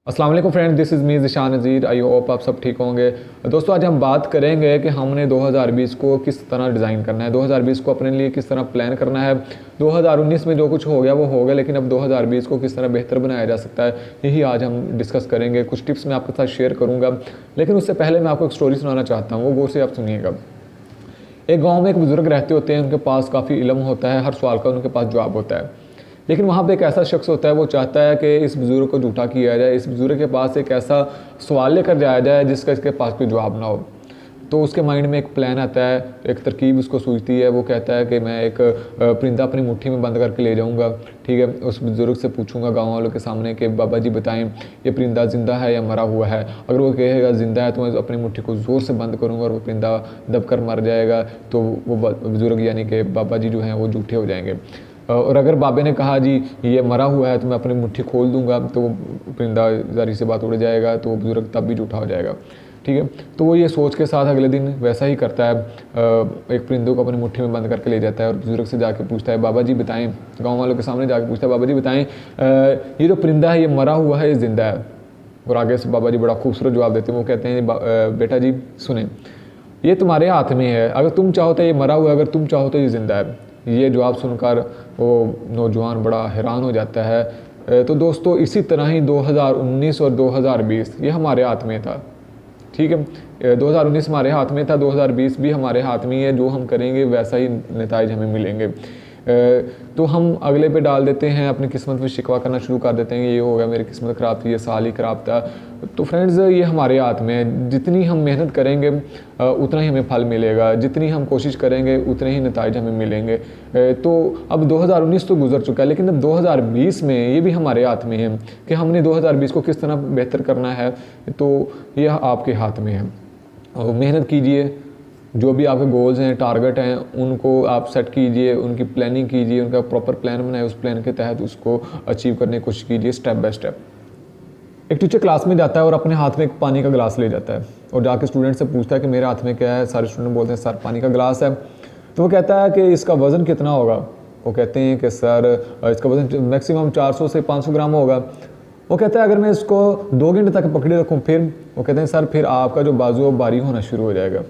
अस्सलाम वालेकुम friend, this is me Zishan Nazir. I hope आप सब ठीक होंगे। दोस्तों आज हम बात करेंगे कि हमने 2020 को किस तरह डिज़ाइन करना है, 2020 को अपने लिए किस तरह प्लान करना है। 2019 में जो कुछ हो गया वो हो गया, लेकिन अब 2020 को किस तरह बेहतर बनाया जा सकता है, यही आज हम डिस्कस करेंगे। कुछ टिप्स मैं आपके साथ शेयर करूँगा, लेकिन उससे पहले मैं आपको एक स्टोरी सुनाना चाहता हूँ, वो गौर से आप सुनिएगा। एक गाँव में एक बुज़ुर्ग रहते होते हैं, उनके पास काफ़ी इल्म होता है, हर सवाल का उनके पास जवाब होता है। लेकिन वहाँ पे एक ऐसा शख्स होता है, वो चाहता है कि इस बुज़ुर्ग को झूठा किया जाए, इस बुज़ुर्ग के पास एक ऐसा सवाल लेकर जाया जाए जिसका इसके पास कोई जवाब ना हो। तो उसके माइंड में एक प्लान आता है, एक तरकीब उसको सूझती है। वो कहता है कि मैं एक परिंदा अपनी मुट्ठी में बंद करके ले जाऊँगा, ठीक है। उस बुज़ुर्ग से पूछूंगा गाँव वालों के सामने कि बाबा जी बताएं ये परिंदा ज़िंदा है या मरा हुआ है। अगर वो कहेगा ज़िंदा है तो मैं अपनी मुट्ठी को ज़ोर से बंद करूँगा और वो परिंदा दबकर मर जाएगा, तो वो बुज़ुर्ग यानी कि बाबा जी जो हैं वो झूठे हो जाएंगे। और अगर बाबे ने कहा जी ये मरा हुआ है तो मैं अपनी मुट्ठी खोल दूंगा, तो वो परिंदा ज़ारी से बात उड़ जाएगा, तो वो बुज़ुर्ग तब भी झूठा हो जाएगा, ठीक है। तो वो ये सोच के साथ अगले दिन वैसा ही करता है, एक परिंदों को अपनी मुट्ठी में बंद करके ले जाता है और बुज़ुर्ग से जाके पूछता है बाबा जी बताएं, गाँव वालों के सामने जाके पूछता है बाबा जी बताएं ये जो परिंदा है ये मरा हुआ है, ये ज़िंदा है। और आगे से बाबा जी बड़ा खूबसूरत जवाब देते हैं। वो कहते हैं बेटा जी सुने, ये तुम्हारे हाथ में है, अगर तुम चाहो तो ये मरा हुआ है, अगर तुम चाहो तो ये ज़िंदा है। ये जवाब सुनकर वो नौजवान बड़ा हैरान हो जाता है। तो दोस्तों इसी तरह ही 2019 और 2020 ये हमारे हाथ में था, ठीक है। 2019 हमारे हाथ में था, 2020 भी हमारे हाथ में है। जो हम करेंगे वैसा ही नतीजे हमें मिलेंगे। तो हम अगले पे डाल देते हैं, अपनी किस्मत पे शिकवा करना शुरू कर देते हैं, ये हो गया मेरी किस्मत ख़राब थी, ये साल ही ख़राब था। तो फ्रेंड्स ये हमारे हाथ में है, जितनी हम मेहनत करेंगे उतना ही हमें फल मिलेगा, जितनी हम कोशिश करेंगे उतने ही नतीजे हमें मिलेंगे। तो अब 2019 तो गुजर चुका है, लेकिन अब 2020 में ये भी हमारे हाथ में है कि हमने 2020 को किस तरह बेहतर करना है। तो यह आपके हाथ में है, और मेहनत कीजिए। जो भी आपके गोल्स हैं, टारगेट हैं, उनको आप सेट कीजिए, उनकी प्लानिंग कीजिए, उनका प्रॉपर प्लान बनाए, उस प्लान के तहत उसको अचीव करने की कोशिश कीजिए स्टेप बाय स्टेप। एक टीचर क्लास में जाता है और अपने हाथ में एक पानी का गिलास ले जाता है और जाके स्टूडेंट से पूछता है कि मेरे हाथ में क्या है। सारे स्टूडेंट बोलते हैं सर पानी का गिलास है। तो वो कहता है कि इसका वज़न कितना होगा। वो कहते हैं कि सर इसका वज़न मैक्सिमम 400 से 500 ग्राम होगा। वो कहता है अगर मैं इसको 2 घंटे तक पकड़े रखूँ फिर? वो कहते हैं सर फिर आपका जो बाजू है भारी होना शुरू हो जाएगा।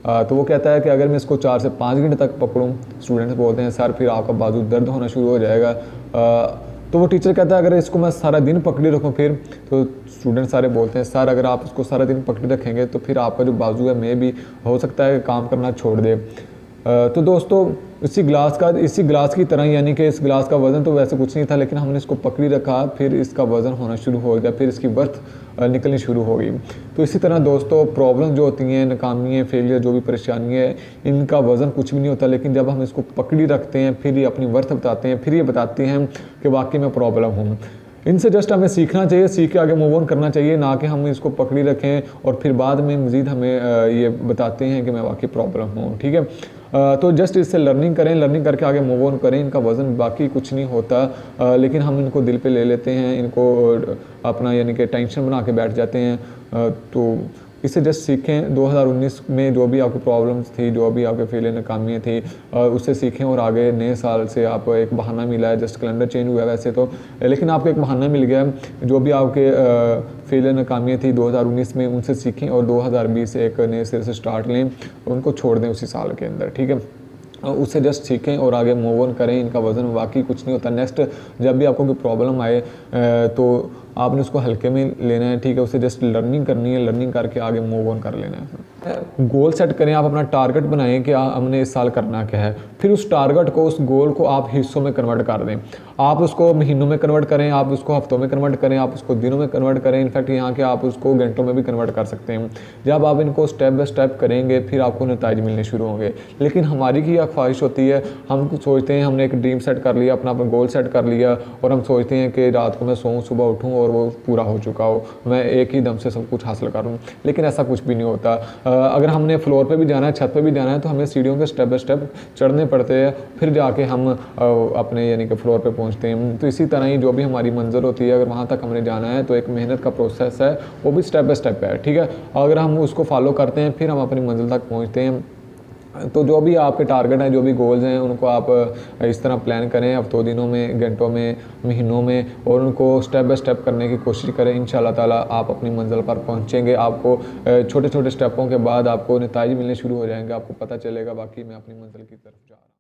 तो वो कहता है कि अगर मैं इसको 4 से 5 घंटे तक पकड़ूं? स्टूडेंट्स बोलते हैं सर फिर आपका बाजू दर्द होना शुरू हो जाएगा। तो वो टीचर कहता है अगर इसको मैं सारा दिन पकड़े रखूं फिर? तो स्टूडेंट सारे बोलते हैं सर अगर आप इसको सारा दिन पकड़े रखेंगे तो फिर आपका जो बाजू है मैं भी हो सकता है काम करना छोड़ दे। तो दोस्तों इसी गिलास की तरह, यानी कि इस गिलास का वज़न तो वैसे कुछ नहीं था, लेकिन हमने इसको पकड़ी रखा, फिर इसका वज़न होना शुरू हो गया, फिर इसकी वर्थ निकलनी शुरू हो गई। तो इसी तरह दोस्तों प्रॉब्लम जो होती हैं, नाकामी है, फेलियर, जो भी परेशानी है, इनका वज़न कुछ भी नहीं होता, लेकिन जब हम इसको पकड़ी रखते हैं फिर ये अपनी वर्थ बताते हैं, फिर ये बताते हैं कि वाकई में प्रॉब्लम हूँ। इनसे जस्ट हमें सीखना चाहिए, सीख के आगे मूव ऑन करना चाहिए, ना कि हम इसको पकड़ी रखें और फिर बाद में मज़ीद हमें ये बताते हैं कि मैं वाकई प्रॉब्लम हूँ, ठीक है। तो जस्ट इससे लर्निंग करें, लर्निंग करके आगे मूव ऑन करें। इनका वज़न बाकी कुछ नहीं होता, लेकिन हम इनको दिल पे ले लेते हैं, इनको अपना यानी कि टेंशन बना के बैठ जाते हैं। तो इससे जस्ट सीखें। 2019 में जो भी आपकी प्रॉब्लम्स थी, जो भी आपके फेलियर नाकामियाँ थी, उससे सीखें और आगे नए साल से आप एक बहाना मिला है, जस्ट कैलेंडर चेंज हुआ है वैसे तो, लेकिन आपको एक बहाना मिल गया है। जो भी आपके फेलियर नाकामियाँ थी 2019 में, उनसे सीखें और 2020 से एक नए सिरे से स्टार्ट लें, उनको छोड़ दें उसी साल के अंदर, ठीक है। उससे जस्ट सीखें और आगे मूव ऑन करें। इनका वज़न वाकई कुछ नहीं होता। नेक्स्ट जब भी आपको कोई प्रॉब्लम आए तो आपने उसको हल्के में लेना है, ठीक है। उससे जस्ट लर्निंग करनी है, लर्निंग करके आगे मूव ऑन कर लेना है। गोल सेट करें, आप अपना टारगेट बनाएं कि हमने इस साल करना क्या है। फिर उस टारगेट को, उस गोल को आप हिस्सों में कन्वर्ट कर दें। आप उसको महीनों में कन्वर्ट करें, आप उसको हफ्तों में कन्वर्ट करें, आप उसको दिनों में कन्वर्ट करें, इनफैक्ट यहाँ के आप उसको घंटों में भी कन्वर्ट कर सकते हैं। जब आप इनको स्टेप बाय स्टेप करेंगे फिर आपको नतीजे मिलने शुरू होंगे। लेकिन हमारी क्या ख्वाहिश होती है, हम सोचते हैं हमने एक ड्रीम सेट कर लिया, अपना गोल सेट कर लिया, और हम सोचते हैं कि रात को मैं सोऊं, सुबह उठूं और वो पूरा हो चुका हो, मैं एक ही दम से सब कुछ हासिल करूं। लेकिन ऐसा कुछ भी नहीं होता। अगर हमने फ्लोर पे भी जाना है, छत पे भी जाना है, तो हमें सीढ़ियों के स्टेप बाय स्टेप चढ़ने पड़ते हैं, फिर जाके हम अपने यानी कि फ्लोर पे पहुंचते हैं। तो इसी तरह ही जो भी हमारी मंजिल होती है, अगर वहाँ तक हमने जाना है तो एक मेहनत का प्रोसेस है, वो भी स्टेप बाय स्टेप है, ठीक है। अगर हम उसको फॉलो करते हैं फिर हम अपनी मंजिल तक पहुँचते हैं। तो जो भी आपके टारगेट हैं, जो भी गोल्स हैं, उनको आप इस तरह प्लान करें हफ्तों, दिनों में, घंटों में, महीनों में, और उनको स्टेप बाय स्टेप करने की कोशिश करें। इंशाल्लाह ताला आप अपनी मंजिल पर पहुंचेंगे। आपको छोटे छोटे स्टेपों के बाद आपको नतीजे मिलने शुरू हो जाएंगे, आपको पता चलेगा बाकी मैं अपनी मंजिल की तरफ जा रहा हूँ।